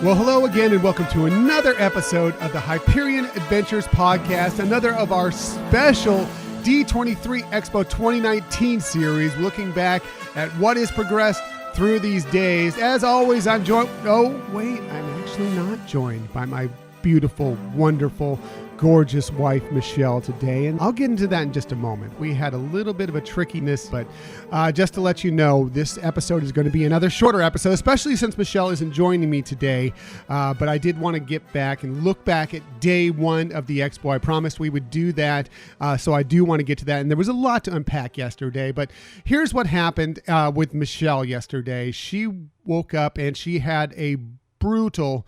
Well, hello again, and welcome to another episode of the Hyperion Adventures podcast, another of our special D23 Expo 2019 series, looking back at what has progressed through these days. As always, I'm joined... Oh, wait, I'm actually not joined by my beautiful, wonderful, gorgeous wife, Michelle, today, and I'll get into that in just a moment. We had a little bit of a trickiness, but just to let you know, this episode is going to be another shorter episode, especially since Michelle isn't joining me today, but I did want to get back and look back at day one of the Expo. I promised we would do that, so I do want to get to that, and there was a lot to unpack yesterday, but here's what happened with Michelle yesterday. She woke up and she had a brutal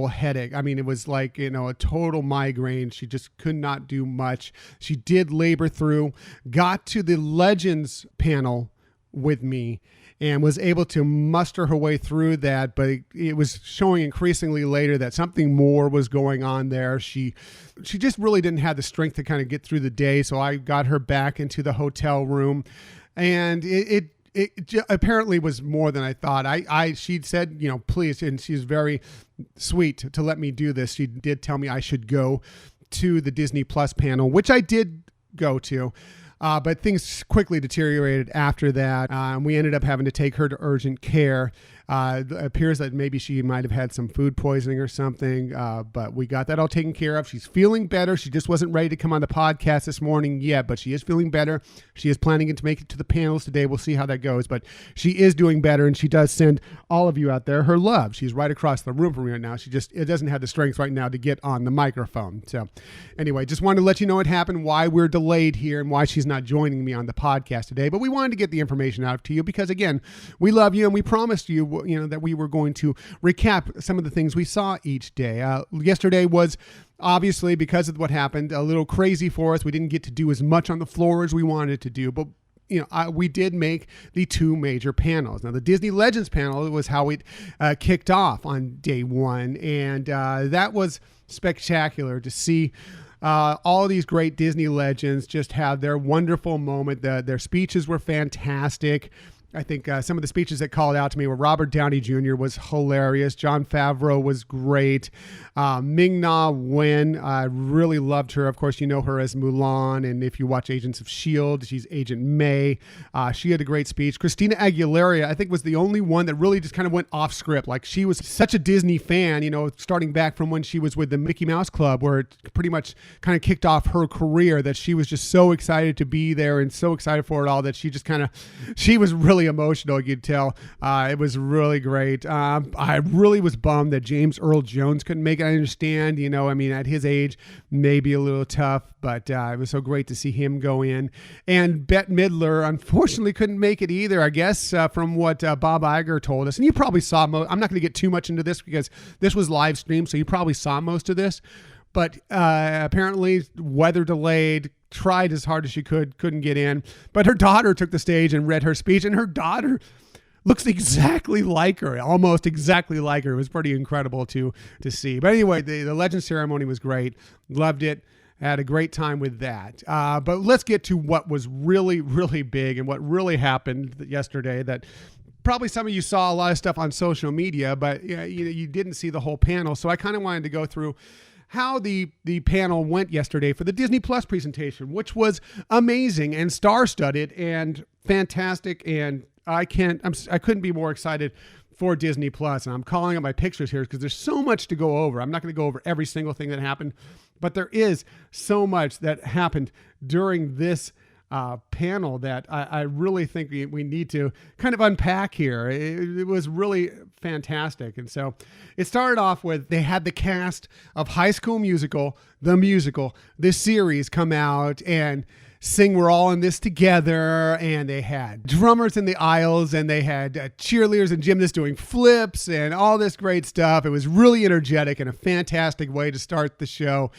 headache. I mean, it was like, a total migraine. She just could not do much. She did labor through, got to the Legends panel with me and was able to muster her way through that. But it was showing increasingly later that something more was going on there. She just really didn't have the strength to kind of get through the day. So I got her back into the hotel room, and it apparently was more than I thought. She said, please, and she's very sweet to let me do this. She did tell me I should go to the Disney Plus panel, which I did go to. But things quickly deteriorated after that. We ended up having to take her to urgent care. It appears that maybe she might have had some food poisoning or something, but we got that all taken care of. She's feeling better. She just wasn't ready to come on the podcast this morning yet, but she is feeling better. She is planning to make it to the panels today. We'll see how that goes, but she is doing better, and she does send all of you out there her love. She's right across the room from me right now. It doesn't have the strength right now to get on the microphone. So anyway, just wanted to let you know what happened, why we're delayed here, and why she's not joining me on the podcast today. But we wanted to get the information out to you because, again, we love you, and we promised you, that we were going to recap some of the things we saw each day. Yesterday was obviously, because of what happened, a little crazy for us. We didn't get to do as much on the floor as we wanted to do, but we did make the two major panels. Now, the Disney Legends panel was how it kicked off on day one, and that was spectacular to see all of these great Disney legends just have their wonderful moment. Their speeches were fantastic. I think some of the speeches that called out to me were Robert Downey Jr. was hilarious. Jon Favreau was great. Ming-Na Wen, I really loved her. Of course, you know her as Mulan, and if you watch Agents of S.H.I.E.L.D., she's Agent May. She had a great speech. Christina Aguilera, I think, was the only one that really just kind of went off script. Like, she was such a Disney fan, starting back from when she was with the Mickey Mouse Club, where it pretty much kind of kicked off her career, that she was just so excited to be there and so excited for it all that she was really emotional, you could tell. It was really great. I really was bummed that James Earl Jones couldn't make it. I understand, at his age, maybe a little tough, but it was so great to see him go in. And Bette Midler, unfortunately, couldn't make it either, I guess, from what Bob Iger told us. And you probably saw I'm not going to get too much into this because this was live streamed, so you probably saw most of this. But apparently, weather delayed, tried as hard as she couldn't get in. But her daughter took the stage and read her speech, and her daughter looks exactly like her, almost exactly like her. It was pretty incredible to see. But anyway, the Legend ceremony was great. Loved it. Had a great time with that. But let's get to what was really, really big and what really happened yesterday. That probably some of you saw a lot of stuff on social media, but you didn't see the whole panel. So I kind of wanted to go through how the panel went yesterday for the Disney Plus presentation, which was amazing and star-studded and fantastic. And I couldn't be more excited for Disney Plus. And I'm calling up my pictures here because there's so much to go over. I'm not going to go over every single thing that happened, but there is so much that happened during this panel that I really think we need to kind of unpack here. It was really fantastic. And so it started off with, they had the cast of High School Musical, the musical, this series, come out and sing We're All in This Together, and they had drummers in the aisles, and they had cheerleaders and gymnasts doing flips and all this great stuff. It was really energetic and a fantastic way to start the show.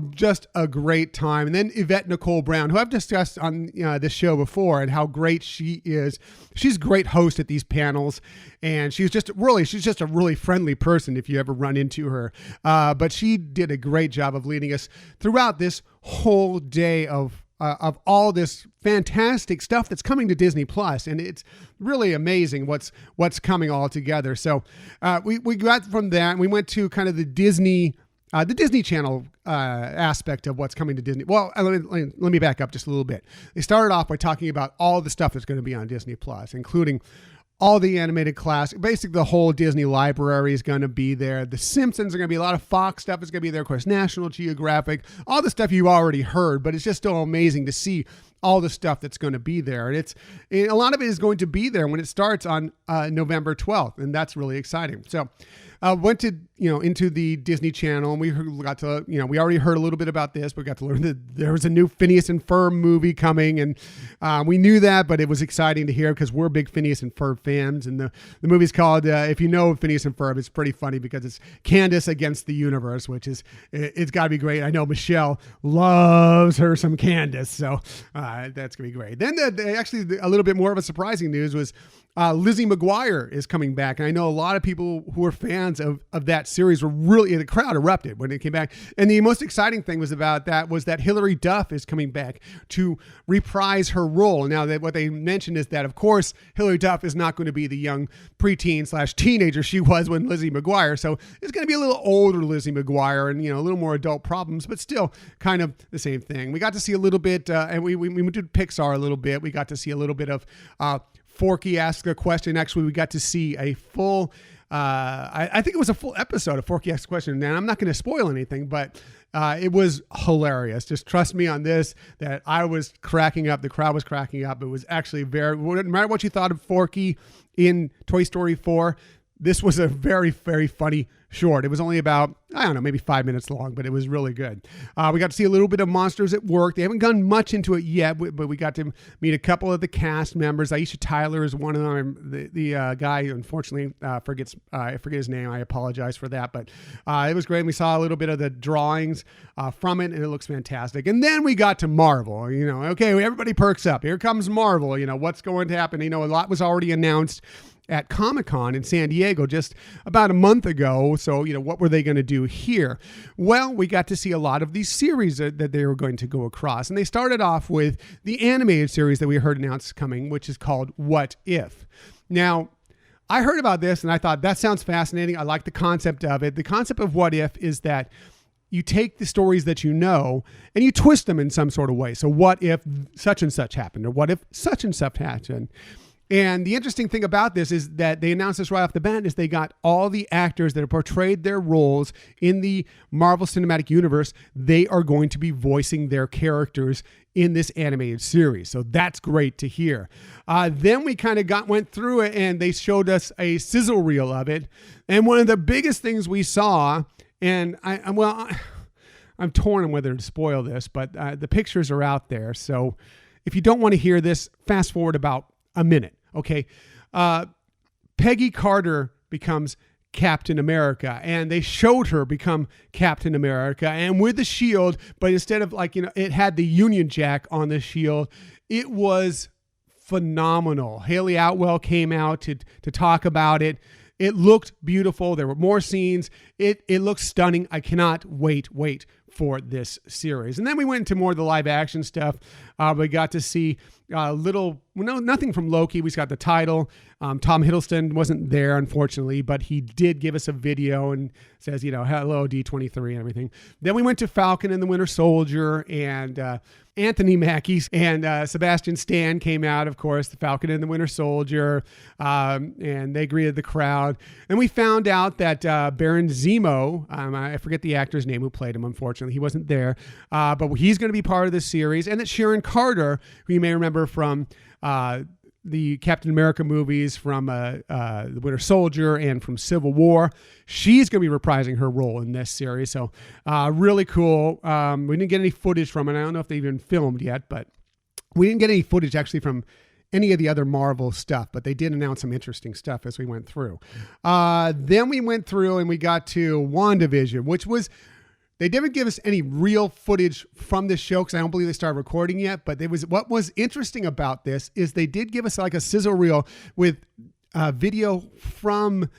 Just a great time. And then Yvette Nicole Brown, who I've discussed on this show before, and how great she is. She's a great host at these panels, and she's just a really friendly person if you ever run into her. But she did a great job of leading us throughout this whole day of of all this fantastic stuff that's coming to Disney Plus, and it's really amazing what's coming all together. So we got from that, and we went to kind of the Disney Channel aspect of what's coming to Disney. Well, let me back up just a little bit. They started off by talking about all the stuff that's going to be on Disney Plus, including all the animated classics. Basically, the whole Disney library is going to be there. The Simpsons are going to be a lot of Fox stuff is going to be there. Of course, National Geographic, all the stuff you already heard, but it's just still amazing to see all the stuff that's going to be there. And a lot of it is going to be there when it starts on November 12th. And that's really exciting. So went to, into the Disney Channel, and we got to, we already heard a little bit about this, but we got to learn that there was a new Phineas and Ferb movie coming. And we knew that, but it was exciting to hear because we're big Phineas and Ferb fans. And the movie's called, if you know Phineas and Ferb, it's pretty funny because it's Candace against the universe, which is, it's got to be great. I know Michelle loves her some Candace. So that's going to be great. Then actually a little bit more of a surprising news was Lizzie McGuire is coming back. And I know a lot of people who are fans of that series were really, the crowd erupted when it came back. And the most exciting thing was that Hilary Duff is coming back to reprise her role. Now, what they mentioned is that, of course, Hilary Duff is not going to be the young preteen/teenager she was when Lizzie McGuire. So it's going to be a little older Lizzie McGuire and, a little more adult problems, but still kind of the same thing. We got to see a little bit, and we did Pixar a little bit. We got to see a little bit of Forky Ask a Question. Actually, we got to see a full, I think it was a full episode of Forky Ask a Question. Now, I'm not going to spoil anything, but it was hilarious. Just trust me on this, that I was cracking up. The crowd was cracking up. It was actually no matter what you thought of Forky in Toy Story 4, this was a very, very funny short. It was only about, maybe 5 minutes long, but it was really good. We got to see a little bit of Monsters at Work. They haven't gone much into it yet, but we got to meet a couple of the cast members. Aisha Tyler is one of them. The guy, unfortunately, I forget his name. I apologize for that, but it was great. We saw a little bit of the drawings from it, and it looks fantastic. And then we got to Marvel. Okay, everybody perks up. Here comes Marvel. What's going to happen? A lot was already announced at Comic-Con in San Diego just about a month ago. So, what were they going to do here? Well, we got to see a lot of these series that they were going to go across. And they started off with the animated series that we heard announced coming, which is called What If? Now, I heard about this and I thought that sounds fascinating. I like the concept of it. The concept of What If is that you take the stories that you know and you twist them in some sort of way. So what if such and such happened? Or what if such and such happened? And the interesting thing about this is that they announced this right off the bat is they got all the actors that have portrayed their roles in the Marvel Cinematic Universe. They are going to be voicing their characters in this animated series. So that's great to hear. Then we kind of went through it and they showed us a sizzle reel of it. And one of the biggest things we saw, and I'm torn on whether to spoil this, but the pictures are out there. So if you don't want to hear this, fast forward about a minute. Okay. Peggy Carter becomes Captain America, and they showed her become Captain America and with the shield, but instead of it had the Union Jack on the shield. It was phenomenal. Haley Atwell came out to talk about it. It looked beautiful. There were more scenes. It looked stunning. I cannot wait for this series. And then we went into more of the live action stuff. We got to see nothing from Loki. We got the title. Tom Hiddleston wasn't there, unfortunately, but he did give us a video and says, hello, D23 and everything. Then we went to Falcon and the Winter Soldier, and Anthony Mackie and Sebastian Stan came out, of course, the Falcon and the Winter Soldier, and they greeted the crowd. And we found out that Baron Zemo, I forget the actor's name who played him, unfortunately, he wasn't there, but he's going to be part of this series. And that Sharon Carter, who you may remember from the Captain America movies, from the Winter Soldier, and from Civil War, she's going to be reprising her role in this series. So really cool. We didn't get any footage from it. I don't know if they even filmed yet, but we didn't get any footage actually from any of the other Marvel stuff, but they did announce some interesting stuff as we went through. Then we went through and we got to WandaVision, which was, they didn't give us any real footage from this show because I don't believe they started recording yet. But what was interesting about this is they did give us like a sizzle reel with video from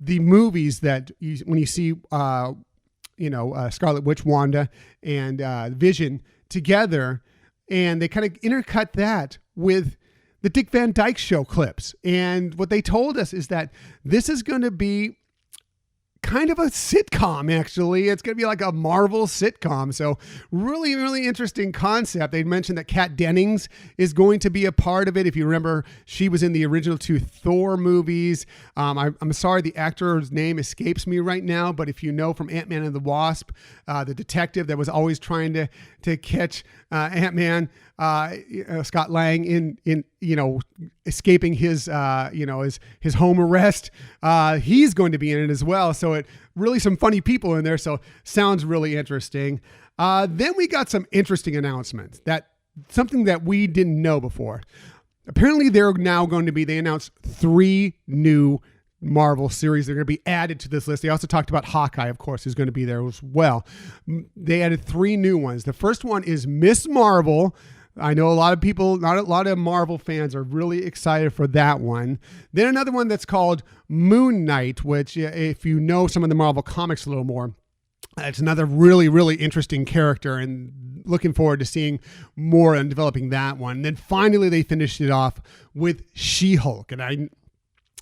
the movies that when you see, Scarlet Witch, Wanda, and Vision together. and they kind of intercut that with the Dick Van Dyke Show clips. And what they told us is that this is going to be kind of a sitcom, actually. It's going to be like a Marvel sitcom. So really, really interesting concept. They mentioned that Kat Dennings is going to be a part of it. If you remember, she was in the original 2 Thor movies. I'm sorry, the actor's name escapes me right now, but if you know from Ant-Man and the Wasp, the detective that was always trying to catch Ant-Man, Scott Lang in escaping his home arrest, he's going to be in it as well. So it really some funny people in there. So sounds really interesting. Then we got some interesting announcements, something that we didn't know before. Apparently they announced 3 new Marvel series that are going to be added to this list. They also talked about Hawkeye, of course, who's going to be there as well. They added 3 new ones. The first one is Miss Marvel. I know a lot of people, not a lot of Marvel fans are really excited for that one. Then another one that's called Moon Knight, which if you know some of the Marvel comics a little more, it's another really, really interesting character, and looking forward to seeing more and developing that one. And then finally they finished it off with She-Hulk. And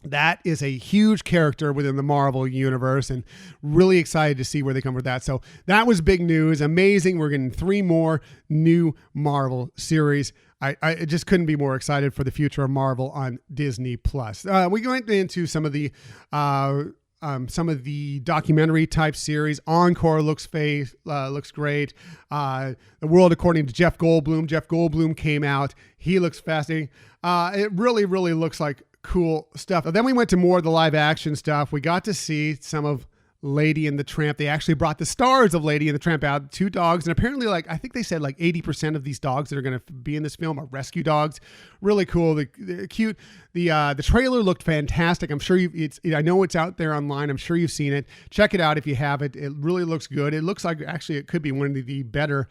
that is a huge character within the Marvel universe, and really excited to see where they come with that. So that was big news. Amazing. We're getting 3 more new Marvel series. I just couldn't be more excited for the future of Marvel on Disney Plus. We went into some of the documentary type series. Encore looks great. The World According to Jeff Goldblum. Jeff Goldblum came out. He looks fascinating. It really, really looks like cool stuff. Then we went to more of the live action stuff. We got to see some of Lady and the Tramp. They actually brought the stars of Lady and the Tramp out, 2 dogs. And apparently, I think they said 80% of these dogs that are going to be in this film are rescue dogs. Really cool. They're cute. The trailer looked fantastic. I'm sure I know it's out there online. I'm sure you've seen it. Check it out if you haven't. It really looks good. It looks like actually it could be one of the better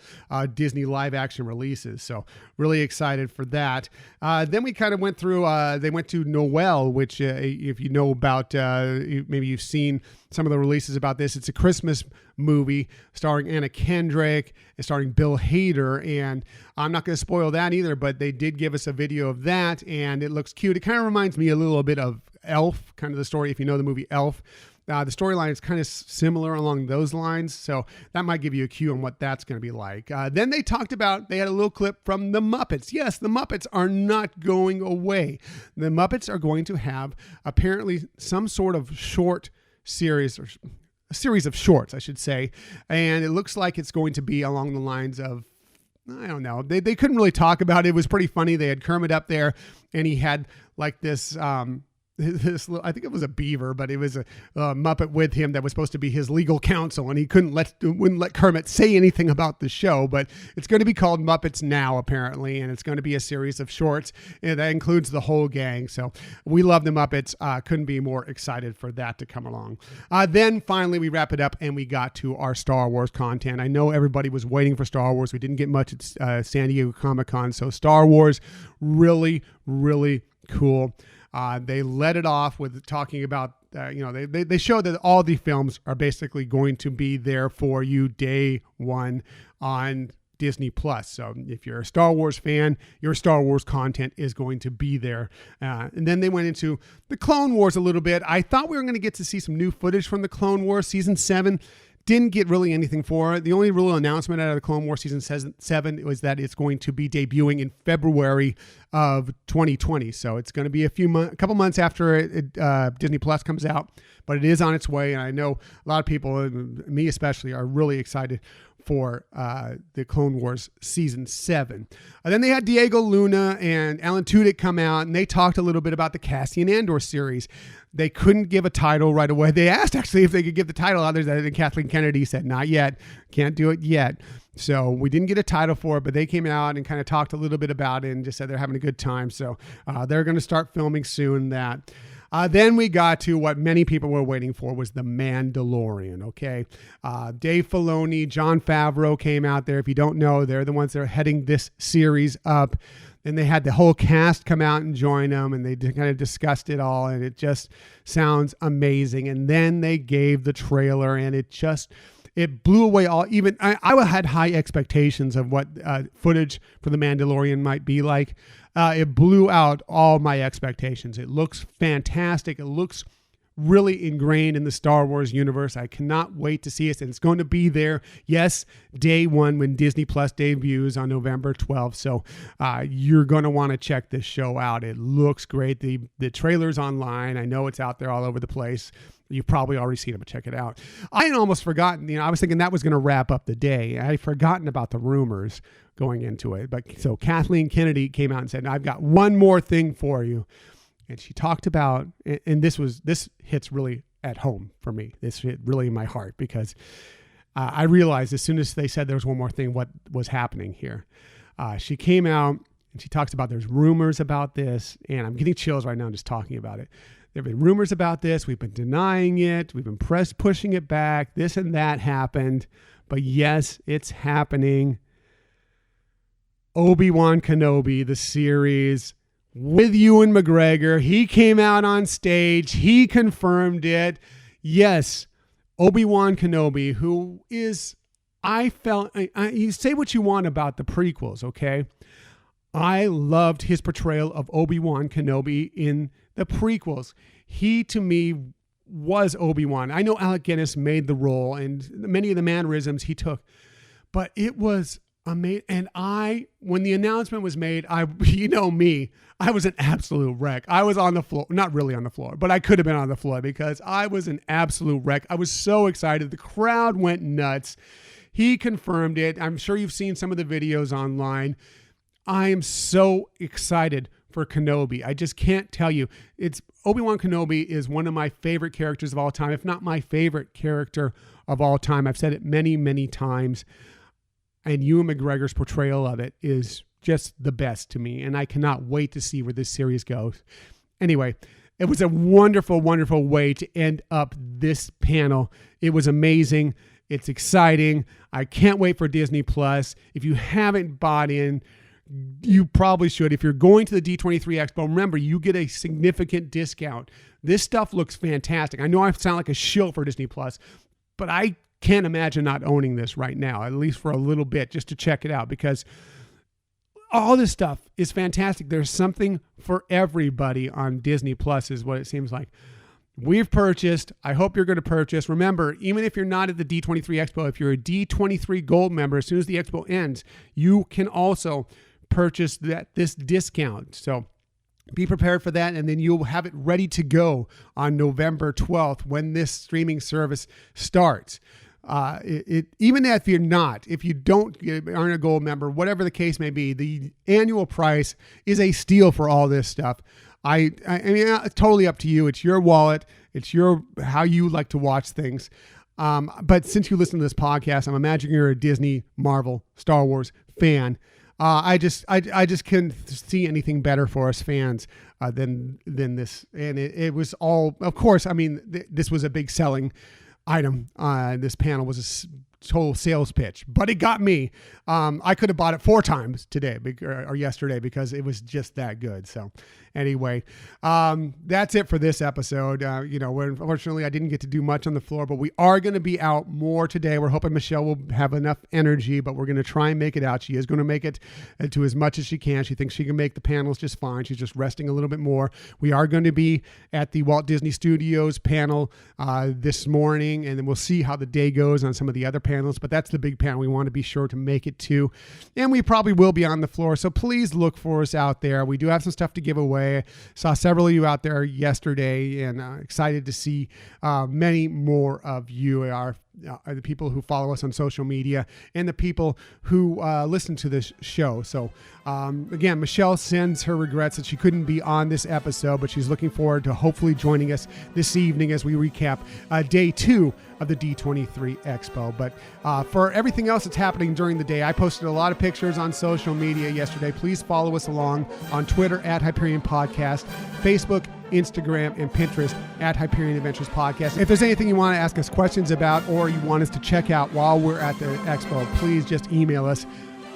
Disney live action releases. So really excited for that. Then we kind of went through, they went to Noel, which if you know about, maybe you've seen some of the releases about this. It's a Christmas movie starring Anna Kendrick and starring Bill Hader. And I'm not going to spoil that either, but they did give us a video of that, and it looks cute. It kind of reminds me a little bit of Elf, kind of the story, if you know the movie Elf. The storyline is kind of similar along those lines, so that might give you a cue on what that's going to be like. Then they had a little clip from the Muppets. Yes, the Muppets are not going away. The Muppets are going to have apparently some sort of short series, or a series of shorts, I should say, and it looks like it's going to be along the lines of, I don't know, they couldn't really talk about it. It was pretty funny. They had Kermit up there, and he had this little, I think it was a beaver, but it was a Muppet with him that was supposed to be his legal counsel, and he wouldn't let Kermit say anything about the show. But it's going to be called Muppets Now, apparently, and it's going to be a series of shorts, and that includes the whole gang. So we love the Muppets. Couldn't be more excited for that to come along. Then finally we wrap it up, and we got to our Star Wars content. I know everybody was waiting for Star Wars. We didn't get much at San Diego Comic-Con, so Star Wars, really, really cool. They led it off with talking about, they showed that all the films are basically going to be there for you day one on Disney Plus. So if you're a Star Wars fan, your Star Wars content is going to be there. And then they went into the Clone Wars a little bit. I thought we were going to get to see some new footage from the Clone Wars season 7. Didn't get really anything for it. The only real announcement out of the Clone Wars season 7 was that it's going to be debuting in February of 2020. So it's going to be a couple months after Disney Plus comes out, but it is on its way. And I know a lot of people, me especially, are really excited for the Clone Wars season 7. And then they had Diego Luna and Alan Tudyk come out, and they talked a little bit about the Cassian Andor series. They couldn't give a title right away. They asked actually if they could give the title. Others, and Kathleen Kennedy said, not yet. Can't do it yet. So we didn't get a title for it, but they came out and kind of talked a little bit about it and just said they're having a good time. So they're going to start filming soon. Then we got to what many people were waiting for, was The Mandalorian, okay? Dave Filoni, Jon Favreau came out there. If you don't know, they're the ones that are heading this series up. And they had the whole cast come out and join them, and they kind of discussed it all, and it just sounds amazing. And then they gave the trailer, and It blew away I had high expectations of what footage for The Mandalorian might be like. It blew out all my expectations. It looks fantastic. It looks really ingrained in the Star Wars universe. I cannot wait to see it, and it's going to be there, yes, day one when Disney Plus debuts on November 12th. So you're going to want to check this show out. It looks great. The trailer's online. I know it's out there all over the place. You've probably already seen it, but check it out. I had almost forgotten, I was thinking that was going to wrap up the day. I had forgotten about the rumors going into it. But so Kathleen Kennedy came out and said, I've got one more thing for you. And she talked about, and this hits really at home for me. This hit really in my heart because I realized as soon as they said there was one more thing, what was happening here. She came out and she talks about there's rumors about this, and I'm getting chills right now just talking about it. There have been rumors about this. We've been denying it. We've been pushing it back. This and that happened. But yes, it's happening. Obi-Wan Kenobi, the series with Ewan McGregor. He came out on stage. He confirmed it. Yes, Obi-Wan Kenobi, who is, you say what you want about the prequels, okay? I loved his portrayal of Obi-Wan Kenobi in the prequels. He, to me, was Obi-Wan. I know Alec Guinness made the role and many of the mannerisms he took, but it was amazing. And when the announcement was made, you know me, I was an absolute wreck. I was on the floor, not really on the floor, but I could have been on the floor because I was an absolute wreck. I was so excited. The crowd went nuts. He confirmed it. I'm sure you've seen some of the videos online. I am so excited for Kenobi. I just can't tell you. Obi-Wan Kenobi is one of my favorite characters of all time, if not my favorite character of all time. I've said it many, many times. And Ewan McGregor's portrayal of it is just the best to me. And I cannot wait to see where this series goes. Anyway, it was a wonderful, wonderful way to end up this panel. It was amazing. It's exciting. I can't wait for Disney Plus. If you haven't bought in, you probably should. If you're going to the D23 Expo, remember, you get a significant discount. This stuff looks fantastic. I know I sound like a shill for Disney Plus, but I can't imagine not owning this right now, at least for a little bit, just to check it out, because all this stuff is fantastic. There's something for everybody on Disney Plus is what it seems like. We've purchased. I hope you're going to purchase. Remember, even if you're not at the D23 Expo, if you're a D23 Gold member, as soon as the Expo ends, you can also purchase this discount. So be prepared for that, and then you'll have it ready to go on November 12th when this streaming service starts. Even if you aren't a gold member, whatever the case may be, the annual price is a steal for all this stuff. I mean, it's totally up to you. It's your wallet. It's how you like to watch things. But since you listen to this podcast, I'm imagining you're a Disney, Marvel, Star Wars fan. I just couldn't see anything better for us fans than this. And it was all, of course, I mean, this was a big selling item. This panel was a total sales pitch, but it got me. I could have bought it 4 times today or yesterday because it was just that good. So anyway, that's it for this episode. Unfortunately I didn't get to do much on the floor, but we are going to be out more today. We're hoping Michelle will have enough energy, but we're going to try and make it out. She is going to make it to as much as she can. She thinks she can make the panels just fine. She's just resting a little bit more. We are going to be at the Walt Disney Studios panel this morning, and then we'll see how the day goes on some of the other panels, but that's the big panel we want to be sure to make it to. And we probably will be on the floor, so please look for us out there. We do have some stuff to give away. Saw several of you out there yesterday, and excited to see many more of you are the people who follow us on social media and the people who listen to this show. So again, Michelle sends her regrets that she couldn't be on this episode, but she's looking forward to hopefully joining us this evening as we recap day 2 of the D23 Expo. But for everything else that's happening during the day, I posted a lot of pictures on social media yesterday. Please follow us along on Twitter at Hyperion Podcast, Facebook, Instagram, and Pinterest at Hyperion Adventures Podcast. If there's anything you want to ask us questions about or you want us to check out while we're at the expo, please just email us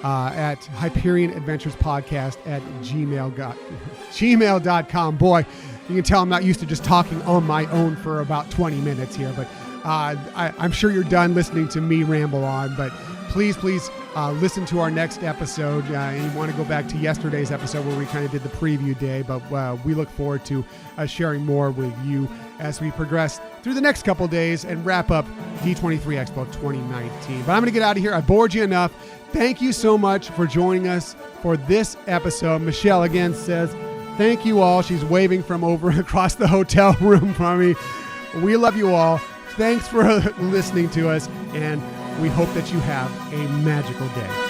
at hyperionadventurespodcast@gmail.com. Boy, you can tell I'm not used to just talking on my own for about 20 minutes here, but I'm sure you're done listening to me ramble on, but please listen to our next episode. And you want to go back to yesterday's episode where we kind of did the preview day, but we look forward to sharing more with you as we progress through the next couple days and wrap up D23 Expo 2019. But I'm going to get out of here. I bored you enough. Thank you so much for joining us for this episode. Michelle again says, thank you all. She's waving from over across the hotel room from me. We love you all. Thanks for listening to us, and we hope that you have a magical day.